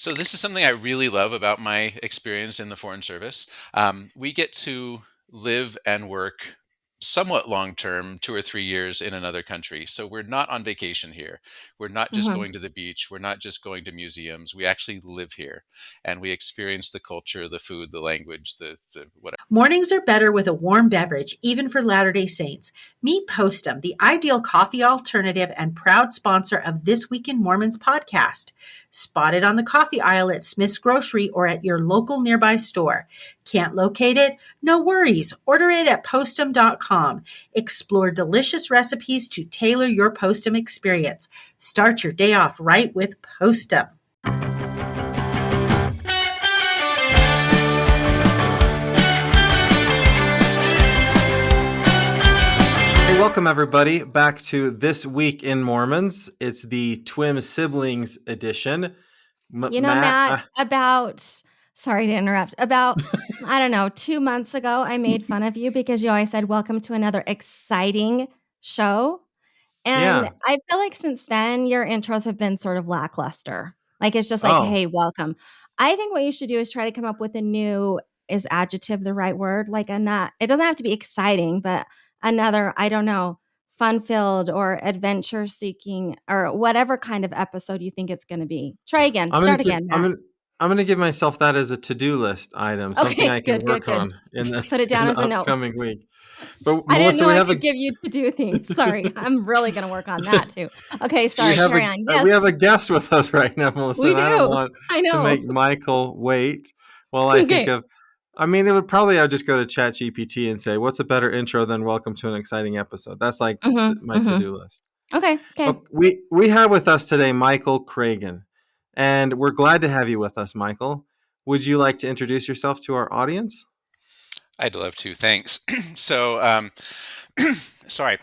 So this is something I really love about my experience in the Foreign Service. We get to live and work somewhat long term, 2 or 3 years in another country. So we're not on vacation here. We're not just Mhm. going to the beach. We're not just going to museums. We actually live here and we experience the culture, the food, the language, the whatever. Mornings are better with a warm beverage, even for Latter-day Saints. Meet Postum, the ideal coffee alternative and proud sponsor of This Week in Mormons podcast. Spotted on the coffee aisle at Smith's Grocery or at your local nearby store. Can't locate it? No worries. Order it at postum.com. Explore delicious recipes to tailor your Postum experience. Start your day off right with Postum. Welcome, everybody, back to This Week in Mormons. It's the Twin Siblings edition. Matt, sorry to interrupt, I don't know, 2 months ago, I made fun of you because you always said, welcome to another exciting show. And Yeah. I feel like since then, your intros have been sort of lackluster. Like, it's just like, Oh. hey, welcome. I think what you should do is try to come up with a new, is adjective the right word? Like it doesn't have to be exciting, but another, I don't know, fun-filled or adventure-seeking or whatever kind of episode you think it's going to be. Try again. Start again, Matt. I'm going to give myself that as a to-do list item, something I can work on in Put it down the as a note. upcoming week. But I didn't Melissa, know I could give you to do things. Sorry. I'm really going to work on that too. Okay, sorry. Carry on. Yes. We have a guest with us right now, Melissa. We do. I don't want to make Michael wait while I think of. I mean, it would probably, I'd just go to ChatGPT and say, what's a better intro than welcome to an exciting episode? That's like my to-do list. Okay. We have with us today Michael Cragun, and we're glad to have you with us, Michael. Would you like to introduce yourself to our audience? I'd love to. Thanks. So, sorry.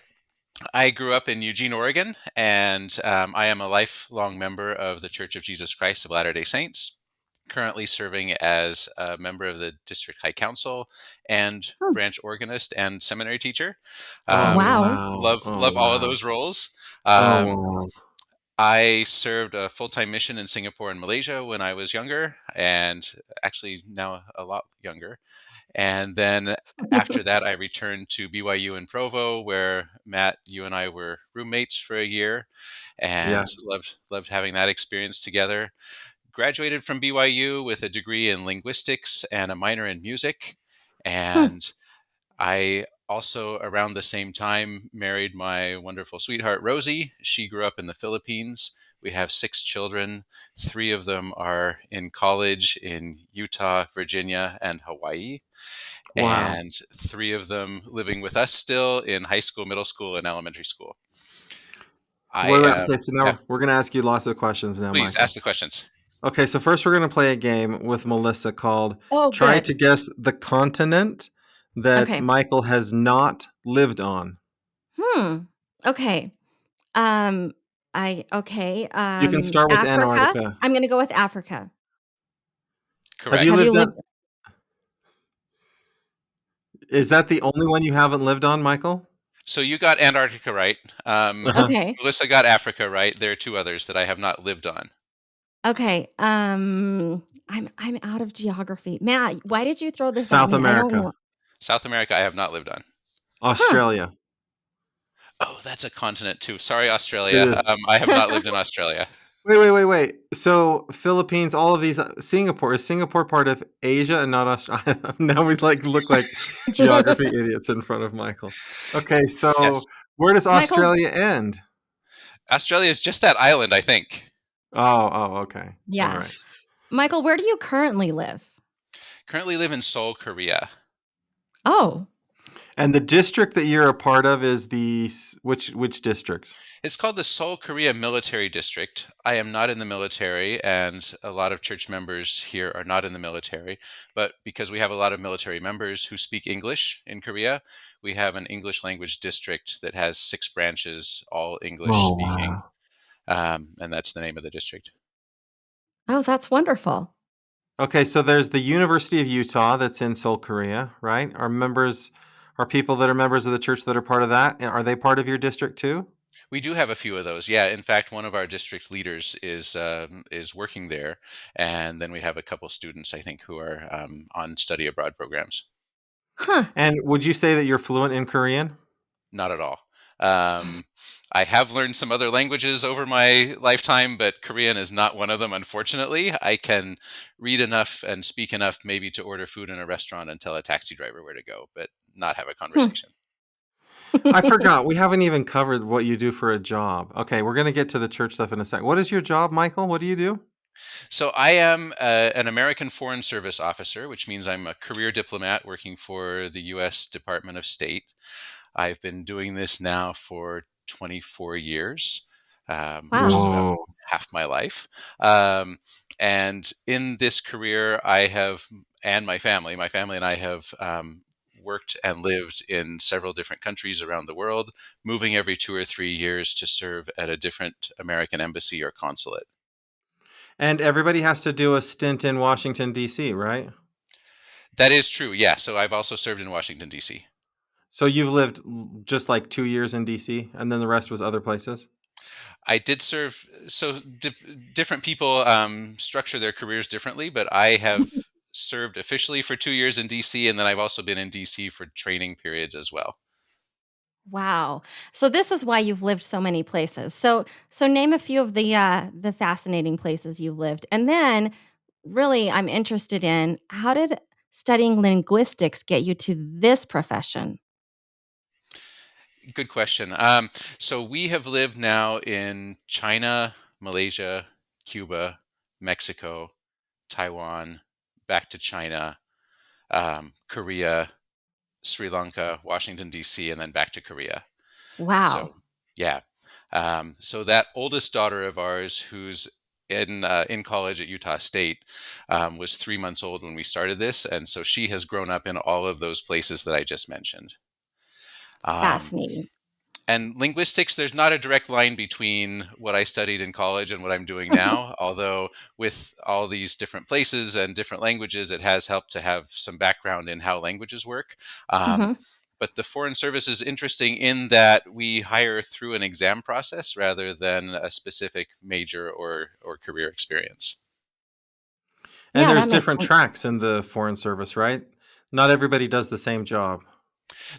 I grew up in Eugene, Oregon, and I am a lifelong member of the Church of Jesus Christ of Latter-day Saints, currently serving as a member of the District High Council and branch organist and seminary teacher. Wow. Love all of those roles. I served a full-time mission in Singapore and Malaysia when I was younger, and actually now a lot younger. And then after that, I returned to BYU in Provo, where Matt, you and I were roommates for a year, and loved having that experience together. Graduated from BYU with a degree in linguistics and a minor in music. And I also, around the same time, married my wonderful sweetheart, Rosie. She grew up in the Philippines. We have 6 children. 3 of them are in college in Utah, Virginia, and Hawaii. Wow. And 3 of them living with us still in high school, middle school, and elementary school. Okay, so now we're going to ask you lots of questions now, Please, Michael. ask the questions. Okay, so first we're going to play a game with Melissa called Try to Guess the Continent that Michael has not lived on. Okay. You can start with Antarctica. I'm going to go with Africa. Correct. Have you lived? Is that the only one you haven't lived on, Michael? So you got Antarctica right. Okay. Melissa got Africa right. There are 2 others that I have not lived on. Okay. I'm out of geography. Matt, why did you throw this South at me? America. South America I have not lived on. Australia. Oh, that's a continent too. Sorry, Australia. I have not lived in Australia. Wait. So Philippines, all of these, Singapore. Is Singapore part of Asia and not Australia? Now we look like geography idiots in front of Michael. Okay, so where does Australia end? Australia is just that island, I think. Oh, okay. Yeah. All right. Michael, where do you currently live? Currently live in Seoul, Korea. Oh. And the district that you're a part of is which district? It's called the Seoul, Korea Military District. I am not in the military, and a lot of church members here are not in the military. But because we have a lot of military members who speak English in Korea, we have an English language district that has 6 branches, all English speaking. Wow. And that's the name of the district. Oh, that's wonderful. Okay, so there's the University of Utah that's in Seoul, Korea, right? Are people that are members of the church that are part of that? Are they part of your district too? We do have a few of those. Yeah, in fact, one of our district leaders is working there, and then we have a couple students, I think, who are on study abroad programs. Huh. And would you say that you're fluent in Korean? Not at all. Um, I have learned some other languages over my lifetime, but Korean is not one of them, unfortunately. I can read enough and speak enough maybe to order food in a restaurant and tell a taxi driver where to go, but not have a Hmm. conversation. I forgot. We haven't even covered what you do for a job. Okay, we're going to get to the church stuff in a sec. What is your job, Michael? What do you do? So I am an American Foreign Service officer, which means I'm a career diplomat working for the U.S. Department of State. I've been doing this now for 24 years, which is Wow. about Whoa. half my life. Um, and in this career, I have, and my family and I have worked and lived in several different countries around the world, moving every 2 or 3 years to serve at a different American embassy or consulate. And everybody has to do a stint in Washington, D.C., right? That is true. Yeah. So I've also served in Washington, D.C. So you've lived just like 2 years in D.C., and then the rest was other places? I did serve. So different people structure their careers differently, but I have served officially for 2 years in DC, and then I've also been in DC for training periods as well. Wow. So this is why you've lived so many places. So name a few of the fascinating places you've lived. And then really I'm interested in how did studying linguistics get you to this profession? Good question. So we have lived now in China, Malaysia, Cuba, Mexico, Taiwan, back to China, Korea, Sri Lanka, Washington, D.C., and then back to Korea. So, Wow. yeah. So that oldest daughter of ours, who's in college at Utah State, was 3 months old when we started this, and so she has grown up in all of those places that I just mentioned. Um, Fascinating. and linguistics, there's not a direct line between what I studied in college and what I'm doing now, although with all these different places and different languages, it has helped to have some background in how languages work. Um, Mhm. but the Foreign Service is interesting in that we hire through an exam process rather than a specific major or career experience. And Yeah, there's that makes different sense. tracks in the Foreign Service, right? Not everybody does the same job.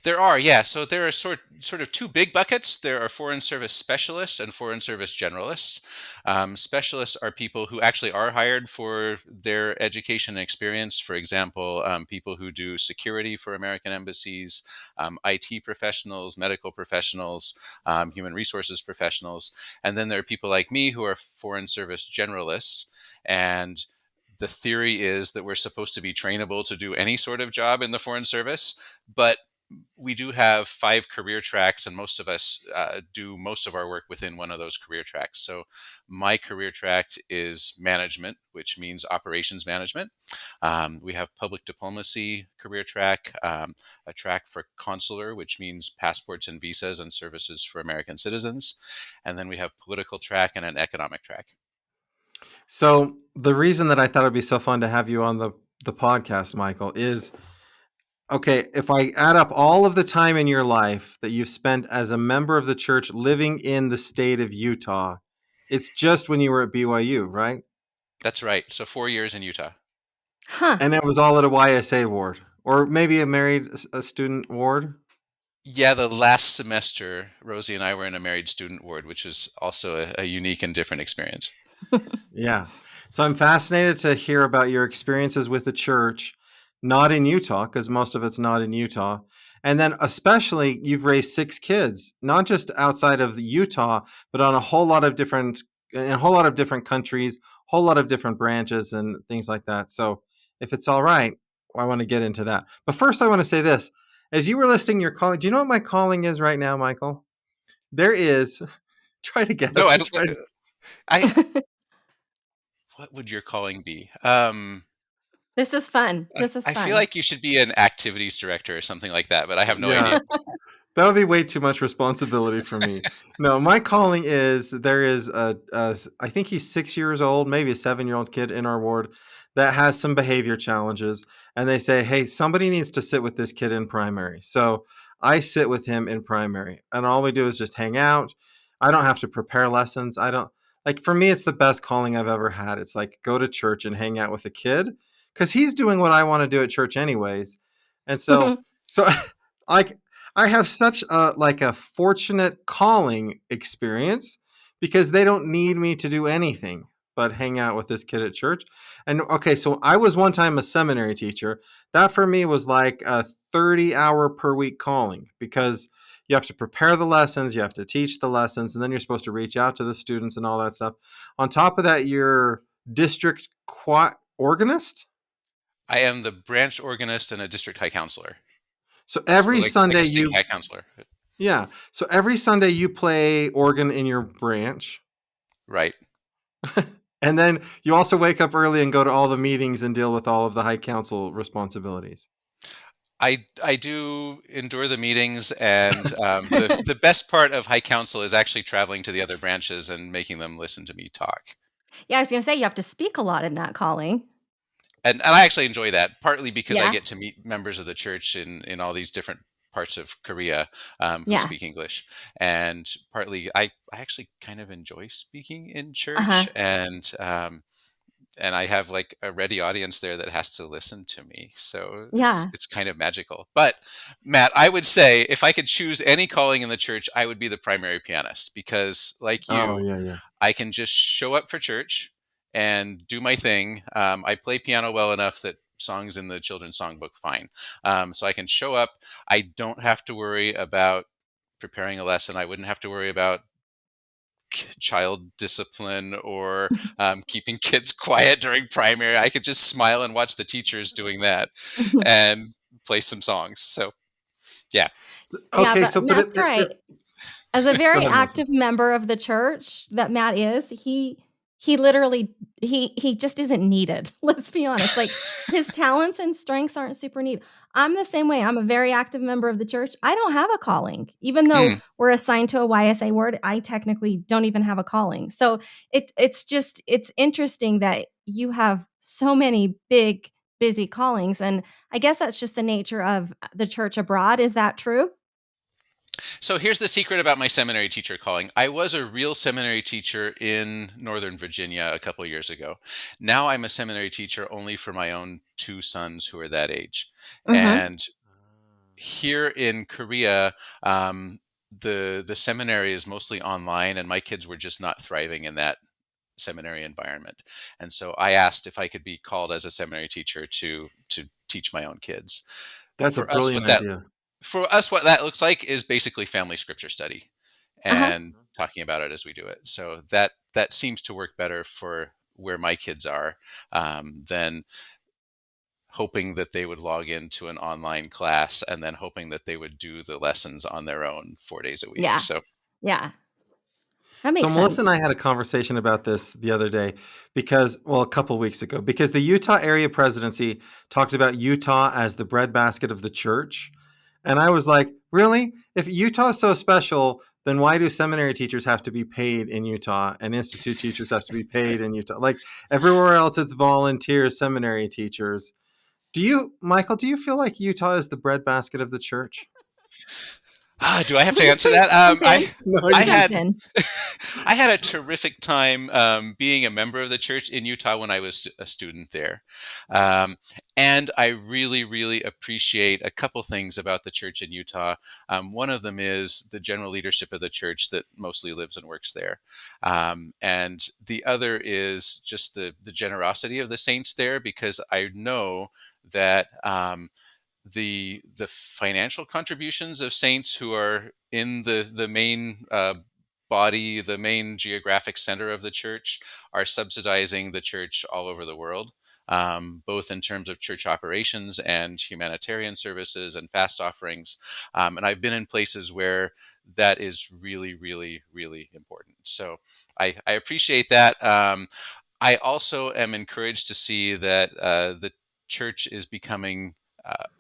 There are, yeah. So there are sort of two big buckets. There are Foreign Service specialists and Foreign Service generalists. Specialists are people who actually are hired for their education and experience. For example, people who do security for American embassies, IT professionals, medical professionals, human resources professionals, and then there are people like me who are Foreign Service generalists. And the theory is that we're supposed to be trainable to do any sort of job in the Foreign Service, but we do have 5 career tracks, and most of us do most of our work within one of those career tracks. So, my career track is management, which means operations management. We have public diplomacy career track, a track for consular, which means passports and visas and services for American citizens. And then we have political track and an economic track. So the reason that I thought it'd be so fun to have you on the podcast, Michael, is okay, if I add up all of the time in your life that you've spent as a member of the church living in the state of Utah, it's just when you were at BYU, right? That's right. So, 4 years in Utah. Huh. And it was all at a YSA ward, or maybe a married a student ward. Yeah, the last semester, Rosie and I were in a married student ward, which was also a unique and different experience. Yeah. So I'm fascinated to hear about your experiences with the church, not in Utah, because most of it's not in Utah. And then, especially, you've raised 6 kids, not just outside of Utah, but on a whole lot of different, in a whole lot of different countries, whole lot of different branches and things like that. So, if it's all right, I want to get into that. But first, I want to say this: as you were listing your calling, do you know what my calling is right now, Michael? There is. Try to No, guess. Try to, I what would your calling be? This is fun. This is I feel fun. like you should be an activities director or something like that, but I have no yeah. idea. That would be way too much responsibility for me. No, my calling is there is I think he's 6 years old, maybe a 7-year-old kid in our ward that has some behavior challenges. And they say, hey, somebody needs to sit with this kid in primary. So I sit with him in primary. And all we do is just hang out. I don't have to prepare lessons. I don't like for me it's the best calling I've ever had. It's like go to church and hang out with a kid cuz he's doing what I want to do at church anyways. And so like I have such a like a fortunate calling experience because they don't need me to do anything but hang out with this kid at church. And okay, so I was one time a seminary teacher. That for me was like a 30-hour per week calling because you have to prepare the lessons, you have to teach the lessons, and then you're supposed to reach out to the students and all that stuff. On top of that, you're district organist. I am the branch organist and a district high counselor. So So every like Sunday a stake you high counselor. yeah. So every Sunday you play organ in your branch. Right. And then you also wake up early and go to all the meetings and deal with all of the high council responsibilities. I do endure the meetings, and the best part of high council is actually traveling to the other branches and making them listen to me talk. Yeah, I was gonna say you have to speak a lot in that calling. And I actually enjoy that, partly because I Yeah, get to meet members of the church in all these different parts of Korea who yeah. speak English, and partly I actually kind of enjoy speaking in Uh-huh. church, and I have like a ready audience there that has to listen to me. So Yeah. it's kind of magical. But Matt, I would say if I could choose any calling in the church, I would be the primary pianist because like Oh, you, yeah, yeah. I can just show up for church and do my thing. I play piano well enough that songs in the children's songbook fine. So I can show up. I don't have to worry about preparing a lesson. I wouldn't have to worry about child discipline or keeping kids quiet during primary. I could just smile and watch the teachers doing that and play some songs. So yeah. Yeah, Okay, but so but Matt's right. As a go very ahead, Melissa. active member of the church that Matt is, he literally he just isn't needed. Let's be honest. Like his talents and strengths aren't super needed. I'm the same way. I'm a very active member of the church. I don't have a calling. Even though Mm. we're assigned to a YSA ward, I technically don't even have a calling. So it's interesting that you have so many big busy callings, and I guess that's just the nature of the church abroad. Is that true? So here's the secret about my seminary teacher calling. I was a real seminary teacher in Northern Virginia a couple years ago. Now I'm a seminary teacher only for my own two sons who are that age. Mhm. And here in Korea, the seminary is mostly online, and my kids were just not thriving in that seminary environment. And so I asked if I could be called as a seminary teacher to teach my own kids. That's a For us, brilliant idea. what that looks like is basically family scripture study Uh-huh. and talking about it as we do it. So that seems to work better for where my kids are than hoping that they would log into an online class and then hoping that they would do the lessons on their own 4 days a week. Yeah. So Yeah. That So makes Melissa and sense. I had a conversation about this the other day because, well, a couple weeks ago, because the Utah area presidency talked about Utah as the breadbasket of the church. And I was like, really? If Utah is so special, then why do seminary teachers have to be paid in Utah and institute teachers have to be paid in Utah? Like everywhere else, it's volunteer seminary teachers. Michael, do you feel like Utah is the breadbasket of the church? do I have to answer Please that? jump in. No, I Please you jump had in. I had a terrific time being a member of the church in Utah when I was a student there. Um, and I really, really appreciate a couple things about the church in Utah. One of them is the general leadership of the church that mostly lives and works there. And the other is just the generosity of the saints there, because I know that. The financial contributions of saints who are in the main body, the main geographic center of the church, are subsidizing the church all over the world, both in terms of church operations and humanitarian services and fast offerings. And I've been in places where that is really, really, really important. So I appreciate that. I also am encouraged to see that the church is becoming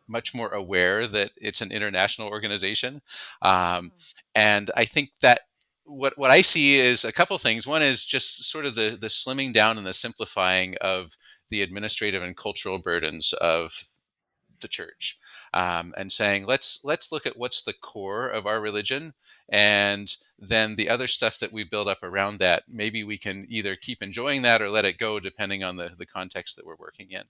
much more aware that it's an international organization. Um, and I think that what I see is a couple things. One is just sort of the slimming down and the simplifying of the administrative and cultural burdens of the church, and saying let's look at what's the core of our religion, and then the other stuff that we build up around that, maybe we can either keep enjoying that or let it go, depending on the context that we're working in.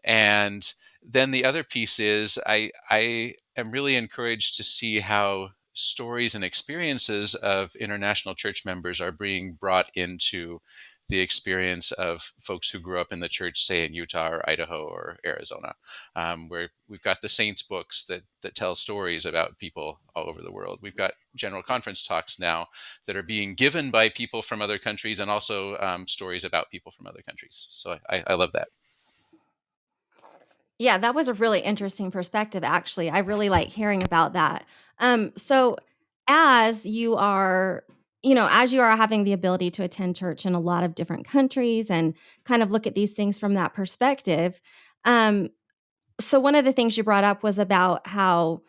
And then the other piece is I am really encouraged to see how stories and experiences of international church members are being brought into the experience of folks who grew up in the church, say in Utah or Idaho or Arizona, where we've got the saints books that tell stories about people all over the world. We've got general conference talks now that are being given by people from other countries, and also stories about people from other countries. So I love that. Yeah, that was a really interesting perspective, actually. I really like hearing about that. So as you are, as you are having the ability to attend church in a lot of different countries and kind of look at these things from that perspective, um, so one of the things you brought up was about how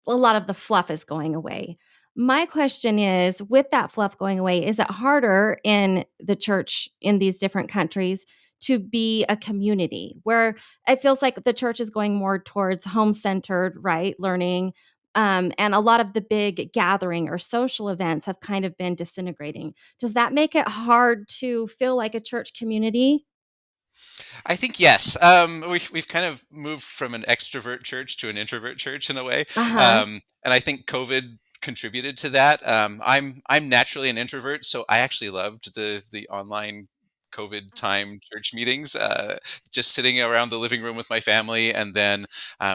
a lot of the fluff is going away. My question is, with that fluff going away, is it harder in the church in these different countries to be a community where it feels like the church is going more towards home centered, right? Learning. And a lot of the big gathering or social events have kind of been disintegrating. Does that make it hard to feel like a church community? I think yes. We've kind of moved from an extrovert church to an introvert church in a way, Uh huh. and I think COVID contributed to that. I'm naturally an introvert, so I actually loved the online COVID time church meetings. Just sitting around the living room with my family, and then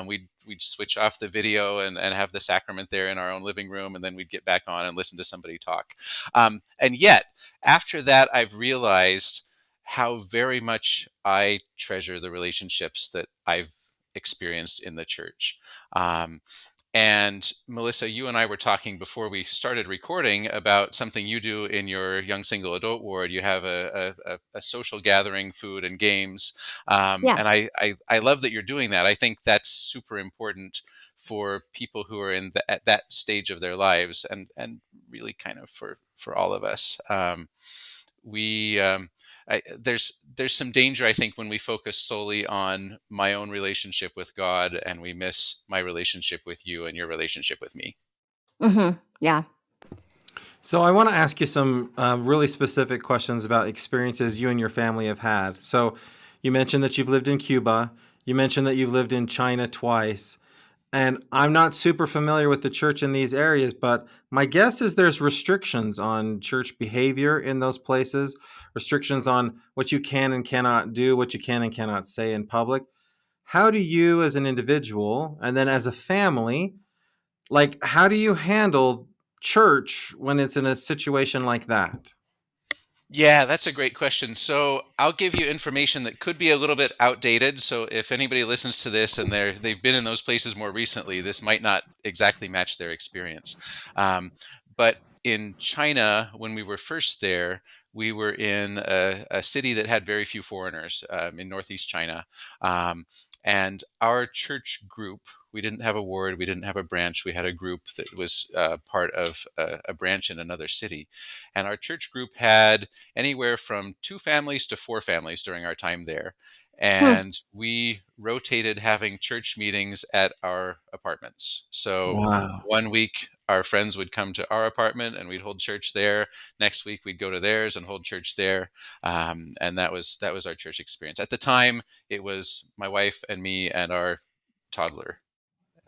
we'd switch off the video and have the sacrament there in our own living room, and then we'd get back on and listen to somebody talk. And yet, after that, I've realized how very much I treasure the relationships that I've experienced in the church. Um, and Melissa, you and I were talking before we started recording about something you do in your young single adult ward. You have a social gathering, food and games, Yeah. and I love that you're doing that. I think that's super important for people who are at that stage of their lives, and really kind of for all of us. We there's some danger, I think, when we focus solely on my own relationship with God and we miss my relationship with you and your relationship with me. Yeah. So I want to ask you some really specific questions about experiences you and your family have had. So you mentioned that you've lived in Cuba. You mentioned that you've lived in China twice. And I'm not super familiar with the church in these areas, but my guess is there's restrictions on church behavior in those places, restrictions on what you can and cannot do, what you can and cannot say in public. How do you, as an individual, and then as a family, like, how do you handle church when it's in a situation like that? Yeah, that's a great question. So I'll give you information that could be a little bit outdated. So if anybody listens to this and they've been in those places more recently, this might not exactly match their experience. But in China, when we were first there, we were in a city that had very few foreigners, in northeast China. Um, and our church group, we didn't have a ward, we didn't have a branch, we had a group that was part of a branch in another city. And our church group had anywhere from two families to four families during our time there. Hmm. And we rotated having church meetings at our apartments. So Wow. one week, our friends would come to our apartment and we'd hold church there. Next week, we'd go to theirs and hold church there. And that was our church experience. At the time, it was my wife and me and our toddler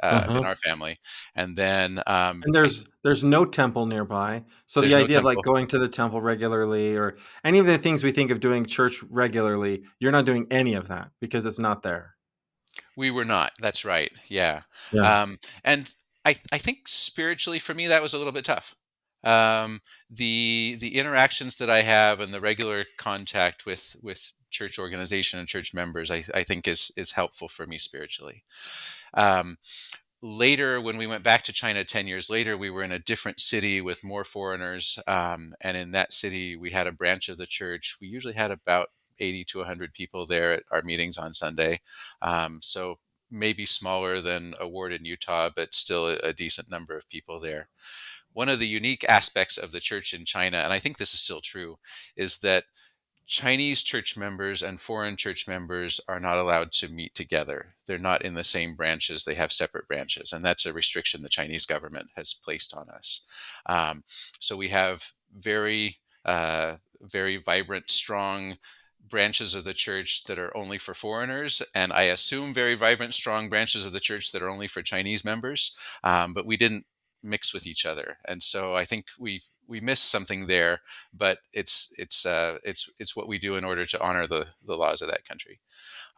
in Uh-huh. our family. And then And there's no temple nearby. So the there's no idea of like temple. going to the temple regularly or any of the things we think of doing church regularly, you're not doing any of that because it's not there. We were not. That's right. Yeah. Yeah. And I think spiritually for me that was a little bit tough. The interactions that I have and the regular contact with church organization and church members, I think is helpful for me spiritually. Um, Later, when we went back to China 10 years later, we were in a different city with more foreigners. And in that city, we had a branch of the church. We usually had about 80 to 100 people there at our meetings on Sunday. So maybe smaller than a ward in Utah, but still a decent number of people there. One of the unique aspects of the church in China, and I think this is still true, is that Chinese church members and foreign church members are not allowed to meet together. They're not in the same branches. They have separate branches. And that's a restriction the Chinese government has placed on us. So we have very vibrant, strong branches of the church that are only for foreigners, and I assume very vibrant, strong branches of the church that are only for Chinese members. But we didn't mix with each other, and so I think we missed something there. But it's what we do in order to honor the laws of that country.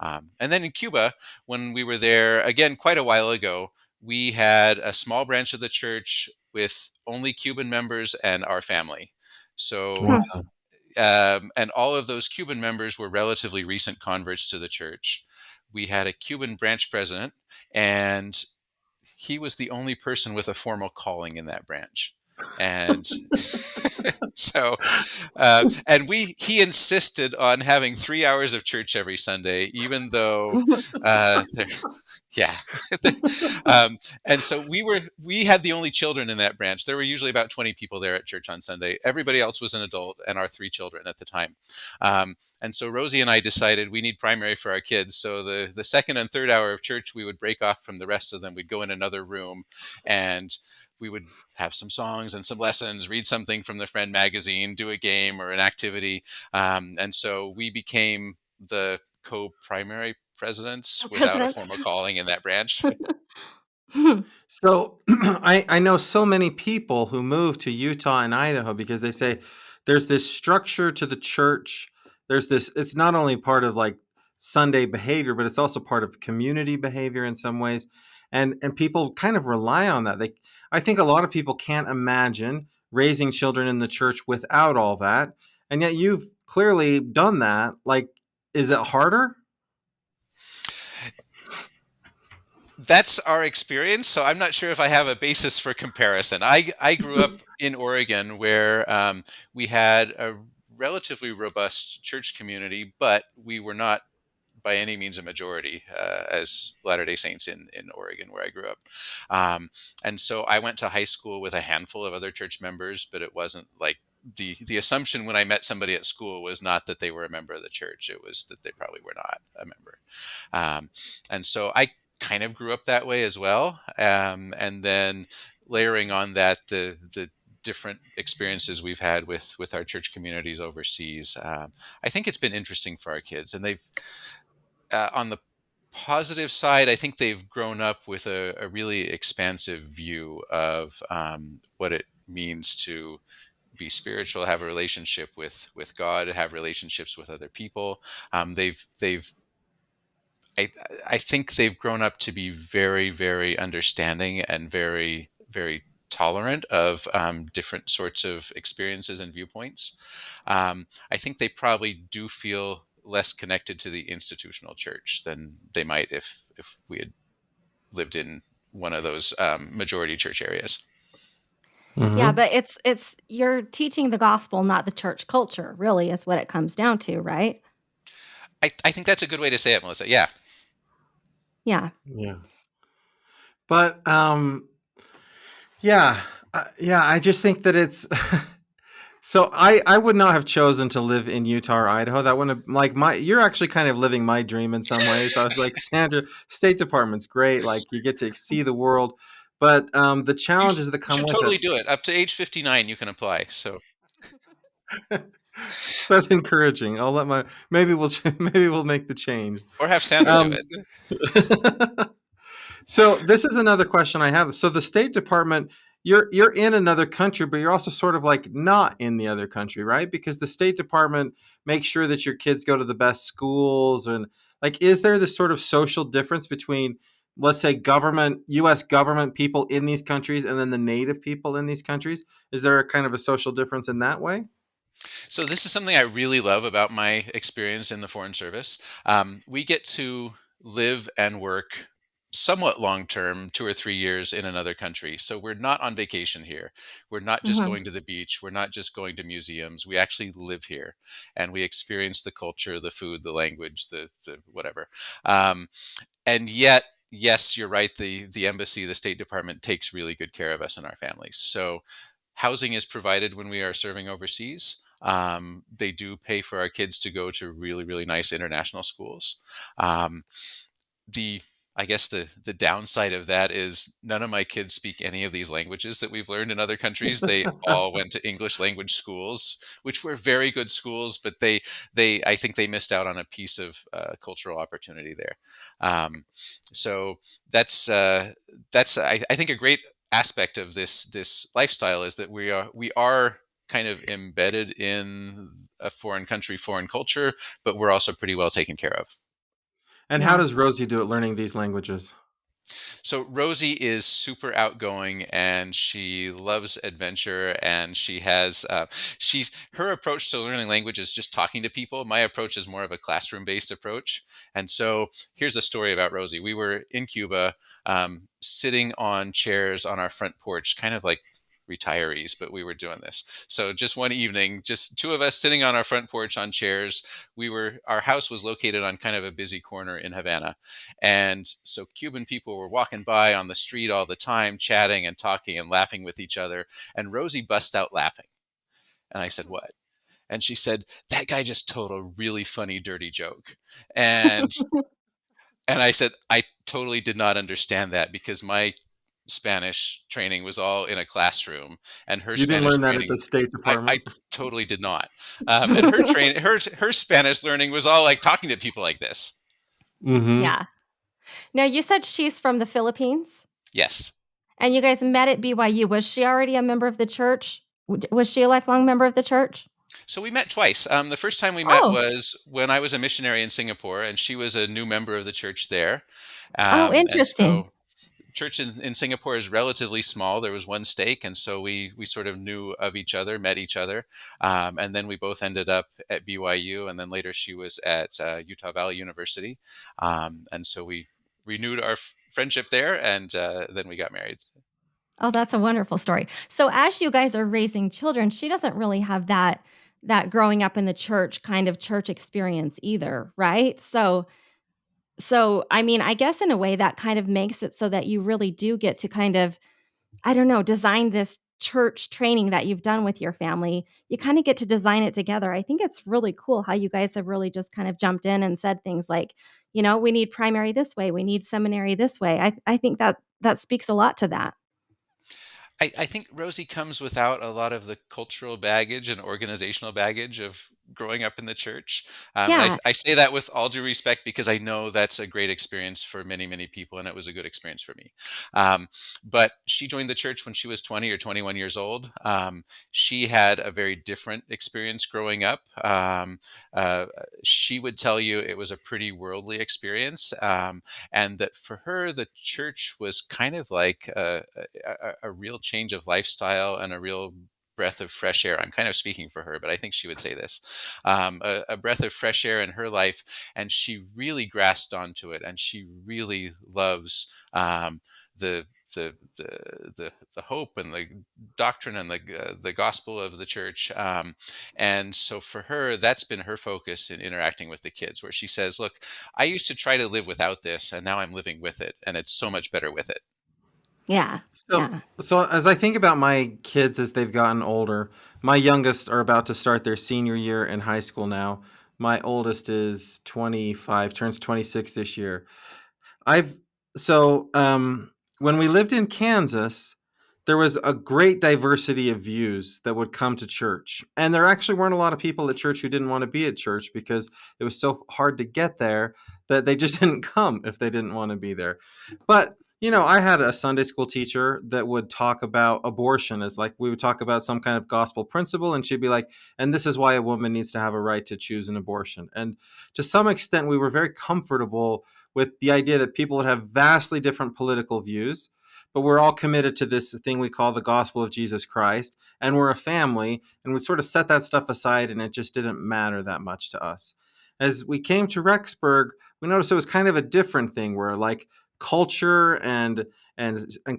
And then in Cuba, when we were there again quite a while ago, we had a small branch of the church with only Cuban members and our family. So Huh. Wow. and all of those Cuban members were relatively recent converts to the church. We had a Cuban branch president, and he was the only person with a formal calling in that branch. And so, and he insisted on having 3 hours of church every Sunday, even though, there, yeah. um, and so we had the only children in that branch. There were usually about 20 people there at church on Sunday. Everybody else was an adult, and our 3 children at the time. And so Rosie and I decided we need primary for our kids. So the second and third hour of church, we would break off from the rest of them. We'd go in another room, and we would have some songs and some lessons, read something from the Friend magazine, do a game or an activity. And so we became the co-primary presidents without a Presidents. formal calling in that branch. So I know so many people who move to Utah and Idaho because they say there's this structure to the church. There's this, it's not only part of like Sunday behavior, but it's also part of community behavior in some ways. And people kind of rely on that. I think a lot of people can't imagine raising children in the church without all that. And yet you've clearly done that. Like, is it harder? That's our experience, so I'm not sure if I have a basis for comparison. I grew up in Oregon, where we had a relatively robust church community, but we were not by any means a majority as Latter-day Saints in Oregon, where I grew up. And so I went to high school with a handful of other church members, but it wasn't like the assumption when I met somebody at school was not that they were a member of the church. It was that they probably were not a member. Um, and so I kind of grew up that way as well. And then layering on that, the different experiences we've had with our church communities overseas. I think it's been interesting for our kids, and they've on the positive side, I think they've grown up with a really expansive view of what it means to be spiritual, have a relationship with God, have relationships with other people. They've I, I think they've grown up to be very, very understanding and very, very tolerant of different sorts of experiences and viewpoints. I think they probably do feel less connected to the institutional church than they might if we had lived in one of those majority church areas. Yeah, Hmm. but it's you're teaching the gospel, not the church culture, really is what it comes down to, right? I think that's a good way to say it, Melissa. Yeah. Yeah. Yeah. But yeah, yeah. I just think that it's so. I would not have chosen to live in Utah or Idaho. That wouldn't have like my. You're actually kind of living my dream in some ways. I was like, Sandra, State Department's great. Like you get to see the world, but the You challenges that come should with it. totally do it. Up to age 59, you can apply. So, That's encouraging. I'll let my maybe we'll maybe we'll make the change. or have Sandra do Um, it. So this is another question I have. So the State Department, you're in another country, but you're also sort of like not in the other country, right? Because the State Department makes sure that your kids go to the best schools and like is there this sort of social difference between let's say government US government people in these countries and then the native people in these countries? Is there a kind of a social difference in that way? So this is something I really love about my experience in the Foreign Service. We get to live and work somewhat long term, 2 or 3 years in another country. So we're not on vacation here. We're not just Mhm. going to the beach. We're not just going to museums. We actually live here, and we experience the culture, the food, the language, the whatever. Um, and yet, yes, you're right. The embassy, the State Department takes really good care of us and our families. So housing is provided when we are serving overseas. They do pay for our kids to go to really, really nice international schools. Um, the I guess the downside of that is none of my kids speak any of these languages that we've learned in other countries. They all went to English language schools, which were very good schools, but they I think they missed out on a piece of cultural opportunity there. So that's I think a great aspect of this lifestyle is that we are kind of embedded in a foreign country, foreign culture, but we're also pretty well taken care of. And how Yeah. does Rosie do at learning these languages? So Rosie is super outgoing and she loves adventure and she's her approach to learning language is just talking to people. My approach is more of a classroom based approach. And so here's a story about Rosie. We were in Cuba, sitting on chairs on our front porch, kind of like retirees, but we were doing this. So just one evening, just two of us sitting on our front porch on chairs. Our house was located on kind of a busy corner in Havana. And so Cuban people were walking by on the street all the time, chatting and talking and laughing with each other. And Rosie bust out laughing. And I said, "What?" And she said, "That guy just told a really funny, dirty joke." And and I said, "I totally did not understand that because my Spanish training was all in a classroom, and her You didn't Spanish learn that at the training, State I Department? totally did not. And her Spanish learning was all like talking to people like this. Mhm. Yeah. Now you said she's from the Philippines Yes. and you guys met at BYU. Was she already a member of the church? Was she a lifelong member of the church? So we met twice. The first time we met Oh. was when I was a missionary in Singapore, and she was a new member of the church there. Oh, And interesting. so, church in Singapore is relatively small. There was one stake, and so we sort of knew of each other, met each other, and then we both ended up at BYU, and then later she was at Utah Valley University, and so we renewed our friendship there, and then we got married. Oh, that's a wonderful story. So as you guys are raising children, she doesn't really have that growing up in the church kind of church experience either, right? So I mean, I guess in a way that kind of makes it so that you really do get to kind of, I don't know, design this church training that you've done with your family. You kind of get to design it together. I think it's really cool how you guys have really just kind of jumped in and said things like, we need primary this way, we need seminary this way. I think that speaks a lot to that. I think Rosie comes without a lot of the cultural baggage and organizational baggage of growing up in the church. And Yeah. I say that with all due respect because I know that's a great experience for many, many people, and it was a good experience for me. Um, but she joined the church when she was 20 or 21 years old. She had a very different experience growing up. Uh, she would tell you it was a pretty worldly experience. And that for her, the church was kind of like a real change of lifestyle and a real breath of fresh air. I'm kind of speaking for her, but I think she would say this, a breath of fresh air in her life. And she really grasped onto it. And she really loves the, the hope and the doctrine and the gospel of the church. And so for her, that's been her focus in interacting with the kids, where she says, "Look, I used to try to live without this, and now I'm living with it, and it's so much better with it." Yeah. So Yeah. so as I think about my kids as they've gotten older, my youngest are about to start their senior year in high school now. My oldest is 25, turns 26 this year. I've so when we lived in Kansas, there was a great diversity of views that would come to church. And there actually weren't a lot of people at church who didn't want to be at church because it was so hard to get there that they just didn't come if they didn't want to be there. But I had a Sunday school teacher that would talk about abortion as like we would talk about some kind of gospel principle, and she'd be like, and this is why a woman needs to have a right to choose an abortion. And to some extent, we were very comfortable with the idea that people would have vastly different political views, but we're all committed to this thing we call the gospel of Jesus Christ, and we're a family, and we sort of set that stuff aside, and it just didn't matter that much to us. As we came to Rexburg, we noticed it was kind of a different thing where like culture and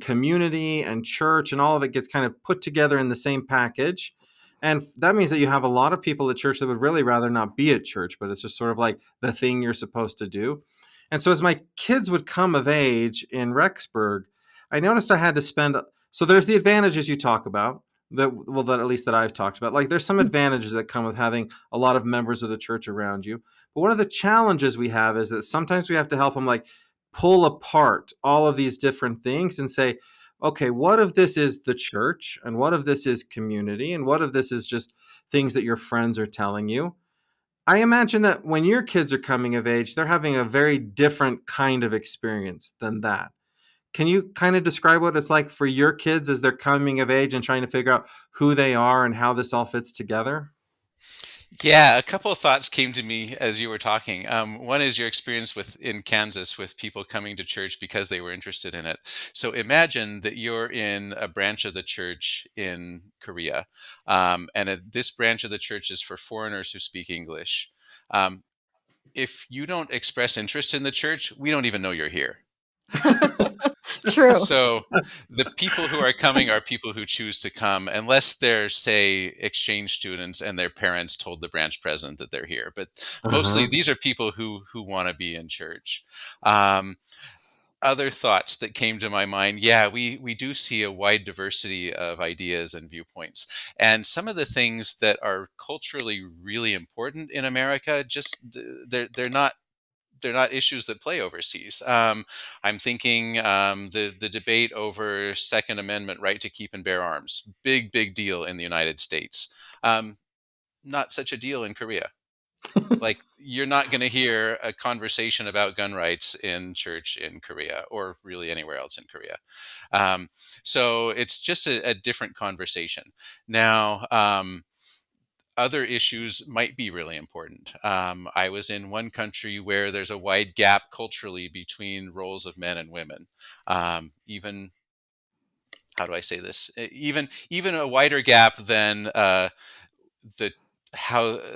community and church and all of it gets kind of put together in the same package. And that means that you have a lot of people at church that would really rather not be at church, but it's just sort of like the thing you're supposed to do. And so as my kids would come of age in Rexburg, I noticed I had to spend. So there's the advantages you talk about. that at least that I've talked about. Like there's some advantages that come with having a lot of members of the church around you. But one of the challenges we have is that sometimes we have to help them like pull apart all of these different things and say, okay, what if this is the church and what if this is community and what if this is just things that your friends are telling you? I imagine that when your kids are coming of age, they're having a very different kind of experience than that. Can you kind of describe what it's like for your kids as they're coming of age and trying to figure out who they are and how this all fits together? Yeah, a couple of thoughts came to me as you were talking. One is your experience with in Kansas with people coming to church because they were interested in it. So imagine that you're in a branch of the church in Korea, this branch of the church is for foreigners who speak English. Um, if you don't express interest in the church, we don't even know you're here. True. So the people who are coming are people who choose to come, unless they're, say, exchange students and their parents told the branch president that they're here. But mostly Uh-huh. these are people who want to be in church. Um, Other thoughts that came to my mind, yeah, we do see a wide diversity of ideas and viewpoints. And some of the things that are culturally really important in America, just they're not issues that play overseas. I'm thinking the debate over Second Amendment right to keep and bear arms, big deal in the United States. Um, Not such a deal in Korea. Like you're not going to hear a conversation about gun rights in church in Korea or really anywhere else in Korea. So it's just a different conversation. Now, other issues might be really important. I was in one country where there's a wide gap culturally between roles of men and women. Even how do I say this? Even a wider gap than the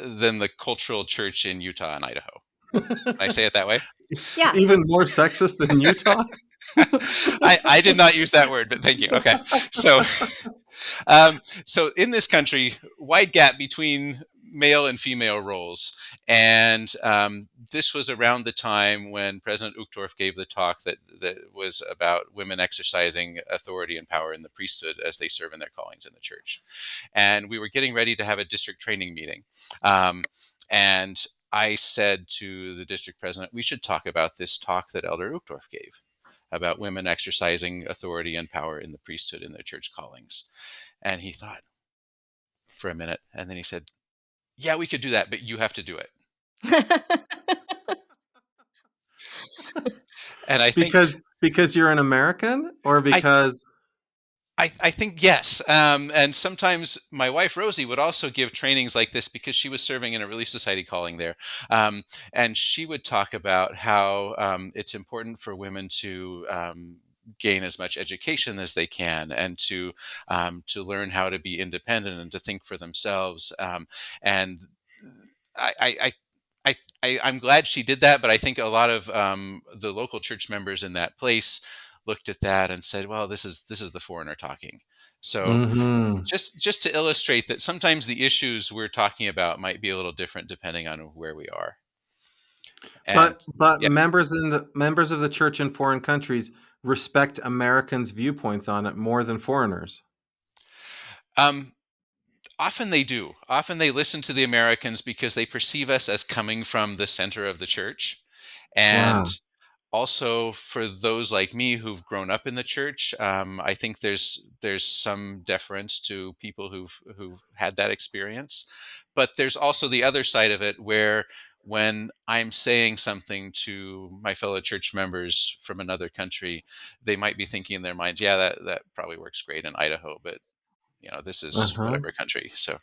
than the cultural church in Utah and Idaho. Can I say it that way? Yeah. Even more sexist than Utah? I did not use that word, but thank you. Okay, so so in this country, wide gap between male and female roles, and this was around the time when President Uchtdorf gave the talk that was about women exercising authority and power in the priesthood as they serve in their callings in the church, and we were getting ready to have a district training meeting, and I said to the district president, we should talk about this talk that Elder Uchtdorf gave about women exercising authority and power in the priesthood in their church callings. And he thought for a minute, and then he said, "Yeah, we could do that, but you have to do it." And Because you're an American or I because I think yes. And sometimes my wife Rosie would also give trainings like this because she was serving in a Relief Society calling there, and she would talk about how it's important for women to gain as much education as they can and to learn how to be independent and to think for themselves. And I, I, I I'm glad she did that, but I think a lot of the local church members in that place looked at that and said, "Well, this is the foreigner talking." So Mhm. just to illustrate that sometimes the issues we're talking about might be a little different depending on where we are. And But yeah, members of the church in foreign countries respect Americans' viewpoints on it more than foreigners. um, often they do. Often they listen to the Americans because they perceive us as coming from the center of the church, and Wow. also for those like me who've grown up in the church, I think there's some deference to people who've had that experience. But there's also the other side of it where when I'm saying something to my fellow church members from another country, they might be thinking in their minds, "Yeah, that probably works great in Idaho, but this is Uh-huh. whatever country." So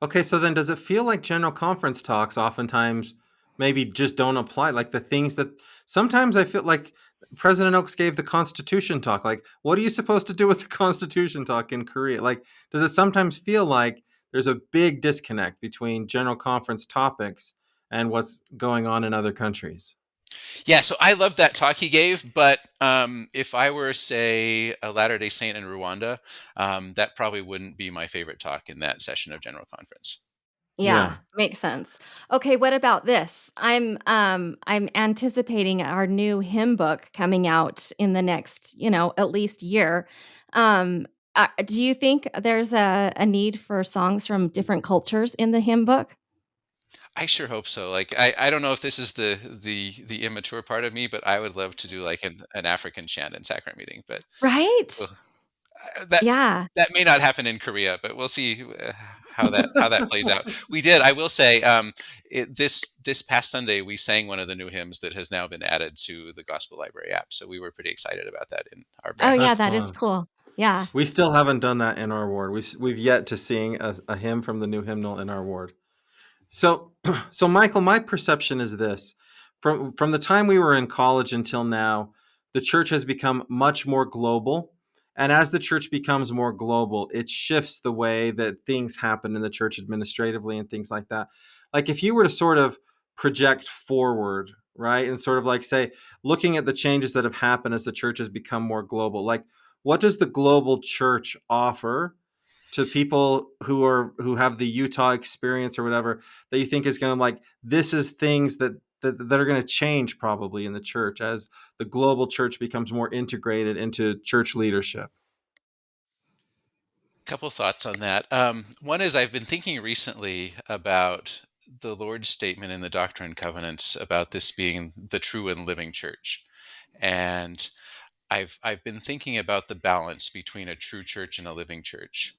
Okay, so then does it feel like general conference talks oftentimes maybe just don't apply? Like the things that sometimes I feel like President Oaks gave the Constitution talk. Like, what are you supposed to do with the Constitution talk in Korea? Like, does it sometimes feel like there's a big disconnect between general conference topics and what's going on in other countries? yeah, so I loved that talk he gave, but if I were, say, a Latter Day Saint in Rwanda, that probably wouldn't be my favorite talk in that session of General Conference. Yeah, Yeah. makes sense. Okay, what about this? I'm anticipating our new hymn book coming out in the next, at least year. Do you think there's a need for songs from different cultures in the hymn book? I sure hope so. Like, I don't know if this is the immature part of me, but I would love to do like an African chant in sacrament meeting. But Right? well, that Yeah. that may not happen in Korea, but we'll see how that plays out. We did. I will say, this past Sunday we sang one of the new hymns that has now been added to the Gospel Library app. So we were pretty excited about that in our Oh, band. yeah, That's that is fun. cool. Yeah. We still haven't done that in our ward. We've yet to sing a hymn from the new hymnal in our ward. So, so Michael, my perception is this: from the time we were in college until now, the church has become much more global. And as the church becomes more global, it shifts the way that things happen in the church administratively and things like that. Like if you were to sort of project forward, right, and sort of like say, looking at the changes that have happened as the church has become more global, like what does the global church offer to people who have the Utah experience or whatever that you think is going to like this is things that are going to change probably in the church as the global church becomes more integrated into church leadership? Couple thoughts on that. One is I've been thinking recently about the Lord's statement in the Doctrine and Covenants about this being the true and living church. And I've been thinking about the balance between a true church and a living church.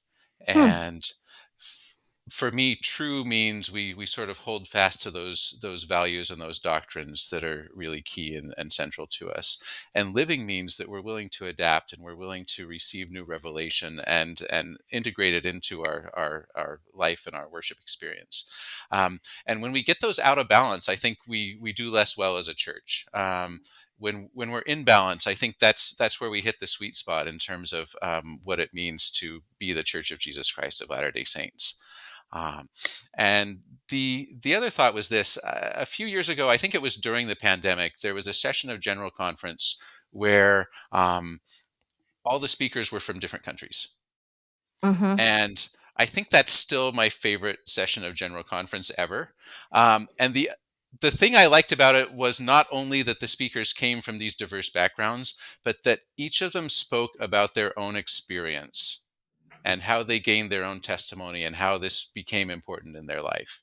Hmm. And f- for me, true means we sort of hold fast to those values and those doctrines that are really key and central to us. And living means that we're willing to adapt and we're willing to receive new revelation and integrate it into our life and our worship experience. And when we get those out of balance, I think we do less well as a church. When we're in balance, I think that's where we hit the sweet spot in terms of what it means to be the Church of Jesus Christ of Latter-day Saints. Um, and the other thought was this: a few years ago, I think it was during the pandemic, there was a session of General Conference where all the speakers were from different countries. Mhm. And I think that's still my favorite session of General Conference ever. And the thing I liked about it was not only that the speakers came from these diverse backgrounds, but that each of them spoke about their own experience and how they gained their own testimony and how this became important in their life.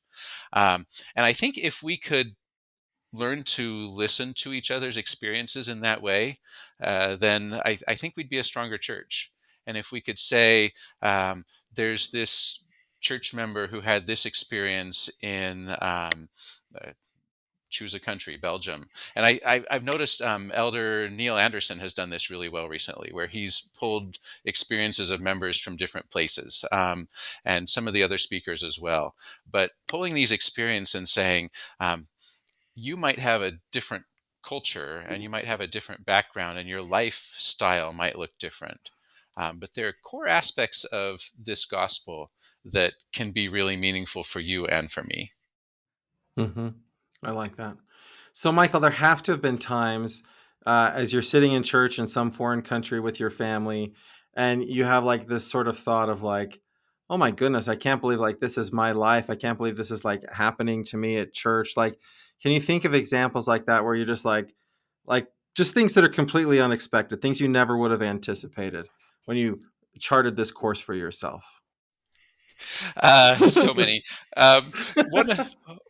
Um, and I think if we could learn to listen to each other's experiences in that way, then I think we'd be a stronger church. And if we could say, there's this church member who had this experience in uh, choose a country, Belgium. And I've noticed Elder Neil Anderson has done this really well recently, where he's pulled experiences of members from different places, and some of the other speakers as well. But pulling these experiences and saying, you might have a different culture and you might have a different background and your lifestyle might look different. But there are core aspects of this gospel that can be really meaningful for you and for me. Hmm. I like that. So, Michael, there have to have been times as you're sitting in church in some foreign country with your family, and you have like this sort of thought of like, "Oh my goodness, I can't believe like this is my life. I can't believe this is like happening to me at church." Like, can you think of examples like that where you're just like just things that are completely unexpected, things you never would have anticipated when you charted this course for yourself? So many. Um, one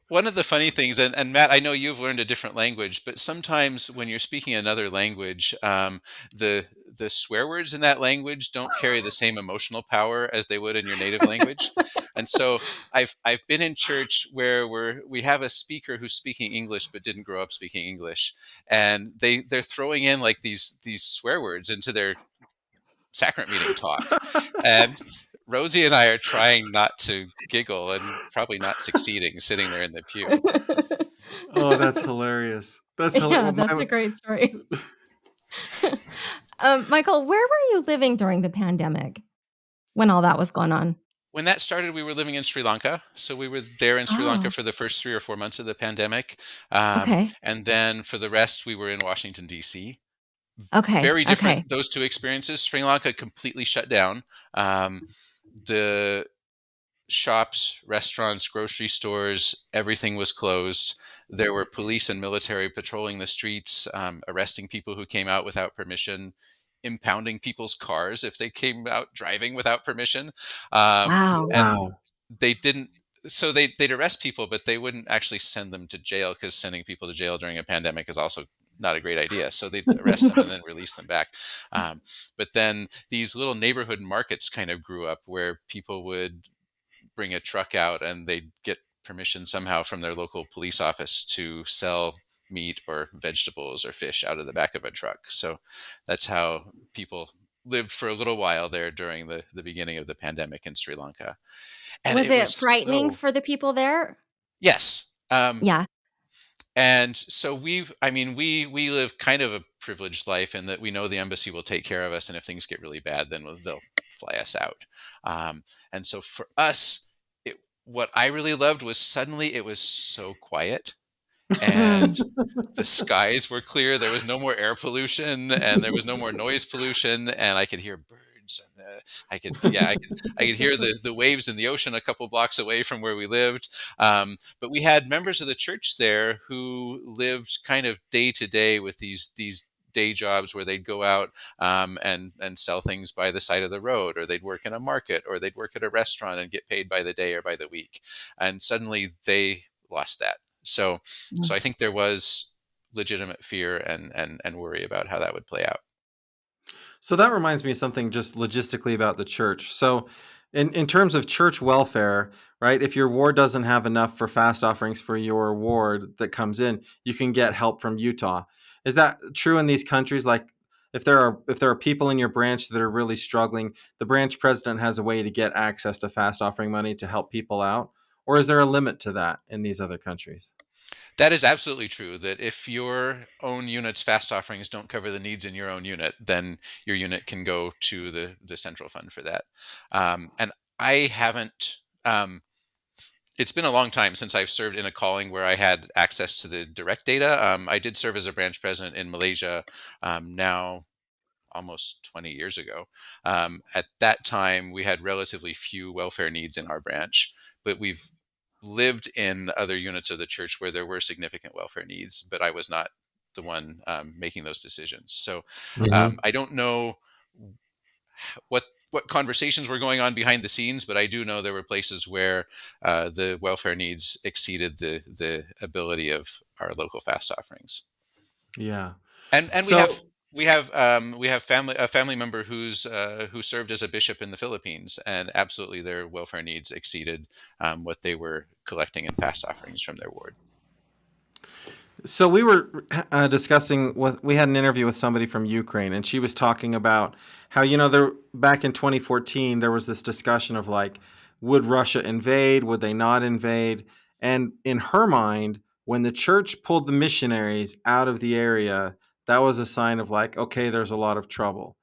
one of the funny things, and Matt, I know you've learned a different language, but sometimes when you're speaking another language, the swear words in that language don't carry the same emotional power as they would in your native language. And so I've been in church where we have a speaker who's speaking English but didn't grow up speaking English, and they're throwing in like these swear words into their sacrament meeting talk. And Rosie and I are trying not to giggle and probably not succeeding sitting there in the pew. Oh, that's hilarious. That's Yeah, hilarious. that's a great story. Michael, where were you living during the pandemic when all that was going on? When that started, we were living in Sri Lanka. So we were there in Sri Lanka Oh, for the first 3 or 4 months of the pandemic. okay. And then for the rest, we were in Washington, D.C. Okay. Very Okay. different, those two experiences. Sri Lanka completely shut down. The shops, restaurants, grocery stores, everything was closed. There were police and military patrolling the streets, arresting people who came out without permission. impounding people's cars if they came out driving without permission. Um, Wow. and Wow. they didn't, so they'd arrest people, but they wouldn't actually send them to jail, because sending people to jail during a pandemic is also not a great idea. So they'd arrest them and then release them back. Um, but then these little neighborhood markets kind of grew up, where people would bring a truck out and they'd get permission somehow from their local police office to sell meat or vegetables or fish out of the back of a truck. So that's how people lived for a little while there during the beginning of the pandemic in Sri Lanka. And Was it it was frightening so, for the people there? yes. Yeah. And so we live kind of a privileged life in that we know the embassy will take care of us, and if things get really bad, then they'll fly us out. And so for us, what I really loved was suddenly it was so quiet, and Mm. the skies were clear. There was no more air pollution, and there was no more noise pollution, and I could hear birds, and I could hear the waves in the ocean a couple blocks away from where we lived. But we had members of the church there who lived kind of day to day with these day jobs, where they'd go out and sell things by the side of the road, or they'd work in a market, or they'd work at a restaurant and get paid by the day or by the week. And suddenly they lost that. So I think there was legitimate fear and worry about how that would play out. So that reminds me of something just logistically about the church. So, in terms of church welfare, right? If your ward doesn't have enough for fast offerings for your ward that comes in, you can get help from Utah. Is that true in these countries? Like, if there are people in your branch that are really struggling, the branch president has a way to get access to fast offering money to help people out, or is there a limit to that in these other countries? That is absolutely true, that if your own unit's fast offerings don't cover the needs in your own unit, then your unit can go to the central fund for that. And I haven't. It's been a long time since I've served in a calling where I had access to the direct data. I did serve as a branch president in Malaysia, now almost 20 years ago. At that time, we had relatively few welfare needs in our branch, but we've lived in other units of the church where there were significant welfare needs, but I was not the one making those decisions. So Hmm. I don't know what conversations were going on behind the scenes, but I do know there were places where the welfare needs exceeded the ability of our local fast offerings. Yeah. And So we have a family member who served as a bishop in the Philippines, and absolutely their welfare needs exceeded what they were collecting in fast offerings from their ward. So we were discussing what we had an interview with somebody from Ukraine, and she was talking about how there back in 2014 there was this discussion of like, would Russia invade? Would they not invade? And in her mind, when the church pulled the missionaries out of the area, that was a sign of like, okay, there's a lot of trouble.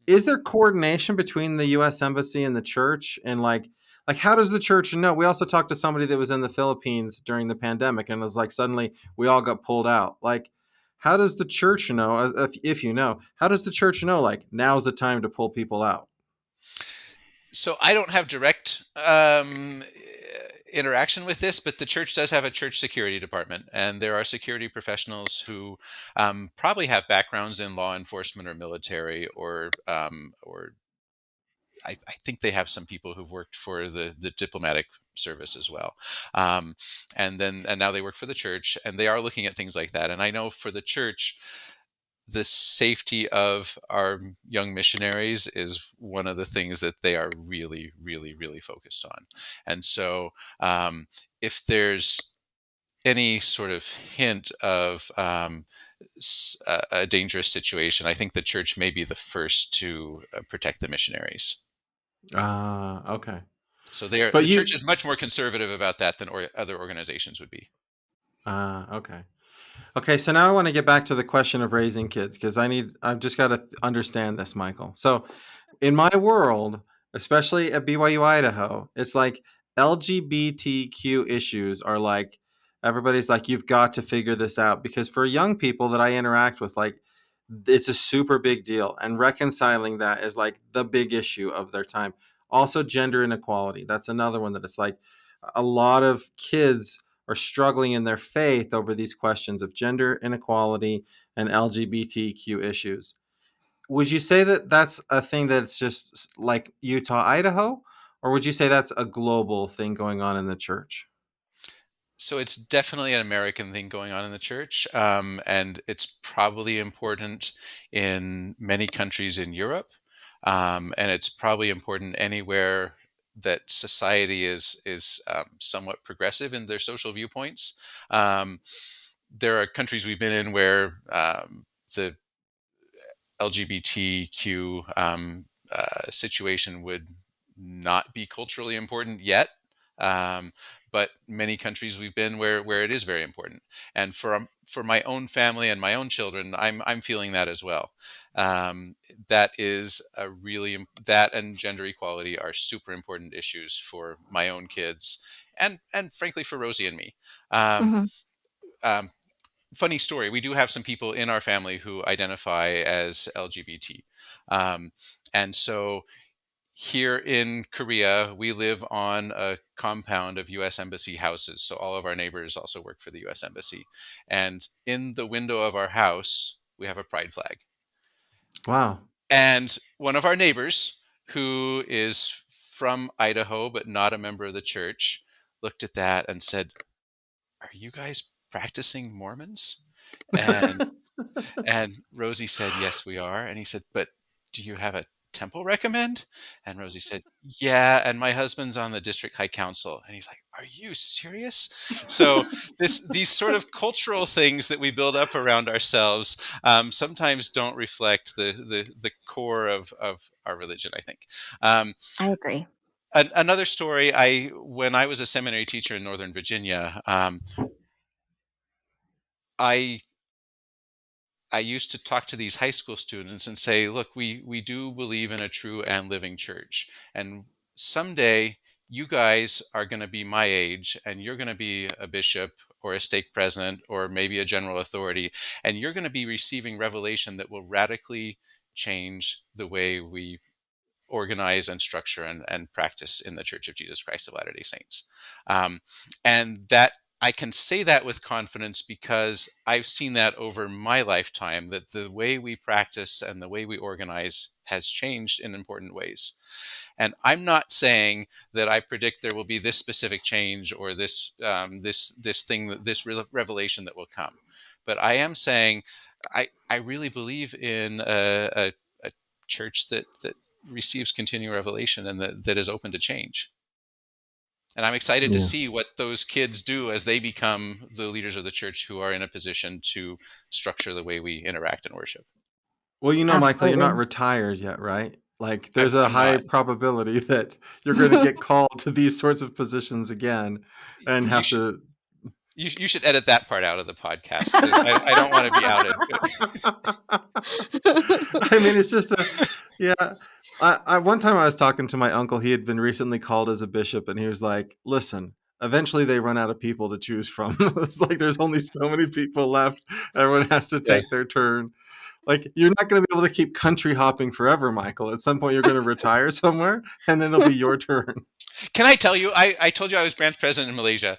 Is there coordination between the U.S. embassy and the church? And like how does the church know? We also talked to somebody that was in the Philippines during the pandemic, and it was like suddenly we all got pulled out. Like, how does the church know? If you know, how does the church know? Like, now's the time to pull people out. So I don't have direct interaction with this, but the church does have a church security department, and there are security professionals who probably have backgrounds in law enforcement or military, or I think they have some people who've worked for the diplomatic service as well. Um, and now they work for the church, and they are looking at things like that. And I know for the church, the safety of our young missionaries is one of the things that they are really, really, really focused on. And so, if there's any sort of hint of a dangerous situation, I think the church may be the first to protect the missionaries. Ah, okay. So they are, But the church you, is much more conservative about that than other organizations would be. okay. Okay, so now I want to get back to the question of raising kids because I've just got to understand this, Michael. So, in my world, especially at BYU Idaho, it's like LGBTQ issues are like everybody's like you've got to figure this out because for young people that I interact with, like it's a super big deal, and reconciling that is like the big issue of their time. Also, gender inequality. That's another one that it's like a lot of kids are struggling in their faith over these questions of gender inequality and LGBTQ issues. would you say that that's a thing that's just like Utah, Idaho, or would you say that's a global thing going on in the church? So it's definitely an American thing going on in the church, and it's probably important in many countries in Europe, and it's probably important anywhere that society is somewhat progressive in their social viewpoints. Um, there are countries we've been in where the LGBTQ situation would not be culturally important yet. Um, but many countries we've been where it is very important, and for my own family and my own children, I'm feeling that as well. That is a that and gender equality are super important issues for my own kids, and frankly for Rosie and me. Um, Mhm. um, Funny story, we do have some people in our family who identify as LGBT. Um, and so here in Korea, we live on a compound of US Embassy houses. So all of our neighbors also work for the US Embassy. And in the window of our house, we have a pride flag. Wow. And one of our neighbors, who is from Idaho but not a member of the church, looked at that and said, "Are you guys practicing Mormons?" And And Rosie said, "Yes, we are." And he said, "But do you have a temple recommend?" And Rosie said, "Yeah, and my husband's on the district high council." And he's like, "Are you serious?" So these sort of cultural things that we build up around ourselves sometimes don't reflect the core of our religion, I think. Um, I agree. Another story, I when I was a seminary teacher in Northern Virginia, I I used to talk to these high school students and say, look, we do believe in a true and living church. And someday you guys are going to be my age and you're going to be a bishop or a stake president or maybe a general authority. And you're going to be receiving revelation that will radically change the way we organize and structure and practice in the Church of Jesus Christ of Latter-day Saints. Um, and that I can say that with confidence because I've seen that over my lifetime, that the way we practice and the way we organize has changed in important ways. And I'm not saying that I predict there will be this specific change or this thing, revelation that will come. But I am saying I really believe in a church that receives continual revelation and that is open to change. And I'm excited to Yeah. see what those kids do as they become the leaders of the church who are in a position to structure the way we interact and worship. Well, Michael, you're not Absolutely. retired yet, right? Like, there's a I'm high not. probability that you're going to get called to these sorts of positions again and You have should to. you should edit that part out of the podcast because I don't want to be outed. I mean, it's just yeah. One time I was talking to my uncle. He had been recently called as a bishop, and he was like, "Listen, eventually they run out of people to choose from. It's like there's only so many people left. Everyone has to Yeah. take their turn. Like, you're not going to be able to keep country hopping forever, Michael. At some point, you're going to retire somewhere, and then it'll be your turn." Can I tell you? I told you I was branch president in Malaysia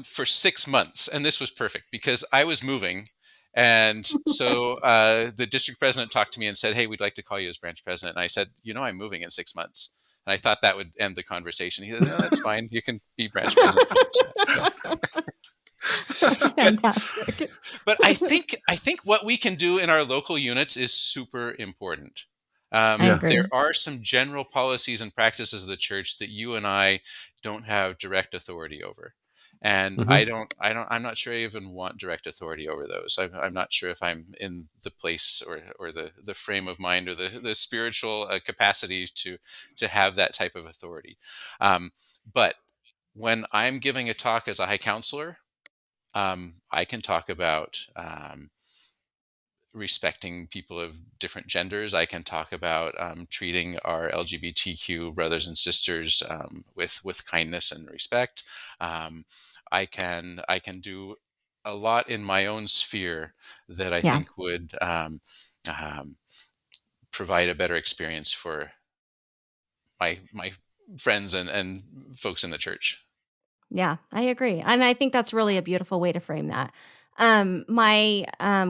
for 6 months, and this was perfect because I was moving. And so the district president talked to me and said, "Hey, we'd like to call you as branch president." And I said, I'm moving in 6 months. And I thought that would end the conversation. He said, "No, that's fine. You can be branch president for 6 months." So, but Fantastic. but I think what we can do in our local units is super important. I Yeah. There agree. are some general policies and practices of the church that you and I don't have direct authority over, and Hmm. I'm not sure I even want direct authority over those. I'm not sure if I'm in the place or the frame of mind or the spiritual capacity to have that type of authority. But when I'm giving a talk as a high counselor, I can talk about respecting people of different genders. I can talk about treating our LGBTQ brothers and sisters with kindness and respect. Um, I can do a lot in my own sphere that I Yeah. think would um, provide a better experience for my friends and folks in the church. Yeah, I agree. And I think that's really a beautiful way to frame that. My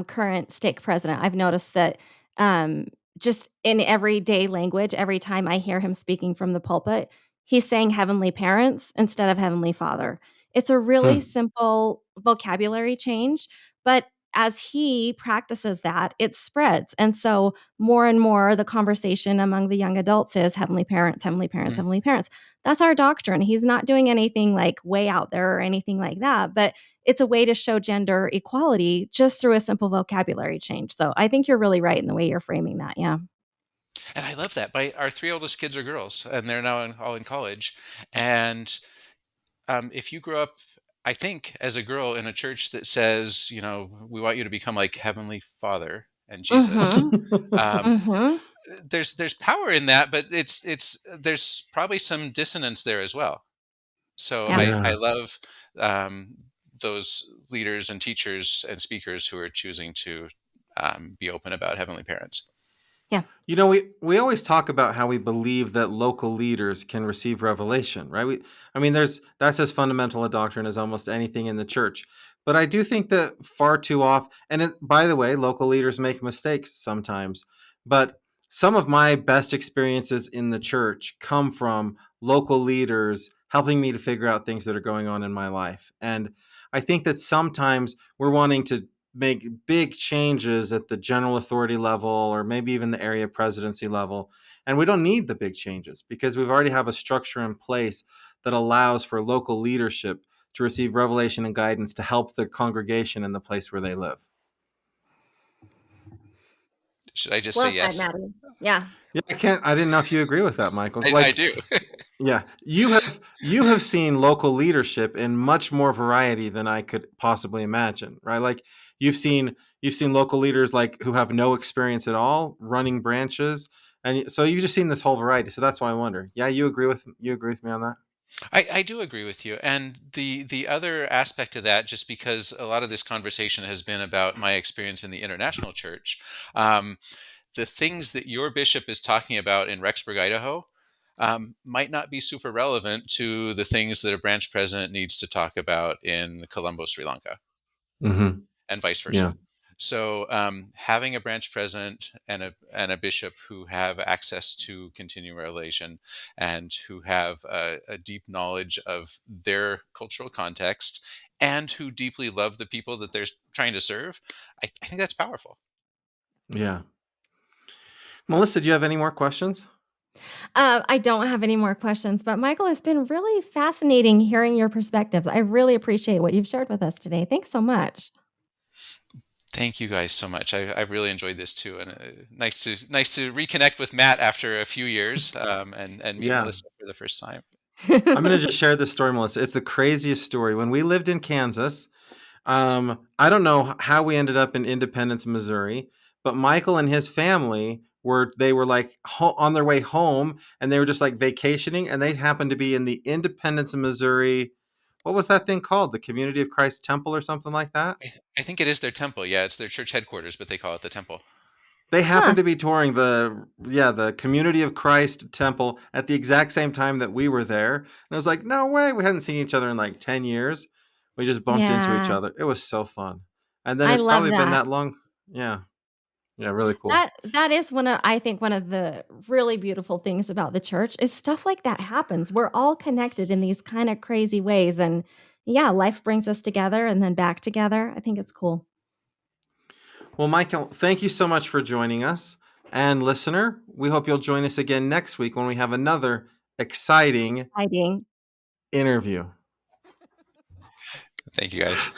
current stake president, I've noticed that um, just in everyday language, every time I hear him speaking from the pulpit, he's saying heavenly parents instead of heavenly father. It's a really Hmm. simple vocabulary change, but as he practices that, it spreads. And so more and more the conversation among the young adults is heavenly parents, heavenly parents, Mm. heavenly parents. That's our doctrine. He's not doing anything like way out there or anything like that, but it's a way to show gender equality just through a simple vocabulary change. So I think you're really right in the way you're framing that. Yeah. And I love that. Our three oldest kids are girls, and they're now all in college. And if you grow up, I think, as a girl in a church that says, we want you to become like Heavenly Father and Jesus, Mhm. um, Mhm. there's power in that, but it's there's probably some dissonance there as well. So Yeah. I Yeah. love um, those leaders and teachers and speakers who are choosing to be open about heavenly parents. Yeah. We always talk about how we believe that local leaders can receive revelation, right? I mean, that's as fundamental a doctrine as almost anything in the church. But I do think that far too often, by the way, local leaders make mistakes sometimes. But some of my best experiences in the church come from local leaders helping me to figure out things that are going on in my life. And I think that sometimes we're wanting to make big changes at the general authority level or maybe even the area presidency level. And we don't need the big changes because we've already have a structure in place that allows for local leadership to receive revelation and guidance to help the congregation in the place where they live. Should I just say Well said, yes? Maddie. Yeah. Yeah, I didn't know if you agree with that, Michael. I Like, do. yeah, you have seen local leadership in much more variety than I could possibly imagine, right? Like you've seen local leaders like who have no experience at all running branches, and so you've just seen this whole variety. So that's why I wonder. Yeah, you agree with me on that? I do agree with you. And the other aspect of that, just because a lot of this conversation has been about my experience in the international church, um, the things that your bishop is talking about in Rexburg, Idaho, might not be super relevant to the things that a branch president needs to talk about in Colombo, Sri Lanka, Mm-hmm. and vice Yeah. versa. So having a branch president and a bishop who have access to continuing revelation and who have a deep knowledge of their cultural context and who deeply love the people that they're trying to serve, I think that's powerful. Yeah. Melissa, do you have any more questions? I don't have any more questions, but Michael, it's been really fascinating hearing your perspectives. I really appreciate what you've shared with us today. Thanks so much. Thank you guys so much. I've really enjoyed this too, and nice to reconnect with Matt after a few years, and meet Yeah. Melissa for the first time. I'm going to just share this story, Melissa. It's the craziest story. When we lived in Kansas, I don't know how we ended up in Independence, Missouri, but Michael and his family were like on their way home, and they were just like vacationing, and they happened to be in the Independence, Missouri. What was that thing called? The Community of Christ Temple or something like that? I think it is their temple. Yeah, it's their church headquarters, but they call it the temple. They Huh. happened to be touring the Community of Christ Temple at the exact same time that we were there. And I was like, no way. We hadn't seen each other in like 10 years. We just bumped into each Yeah. other. It was so fun. And then I it's love probably been that. that long. Yeah. Yeah, really cool. That is I think one of the really beautiful things about the church is stuff like that happens. We're all connected in these kind of crazy ways, and yeah, life brings us together and then back together. I think it's cool. Well, Michael, thank you so much for joining us. And listener, we hope you'll join us again next week when we have another exciting Exciting. interview. Thank you guys.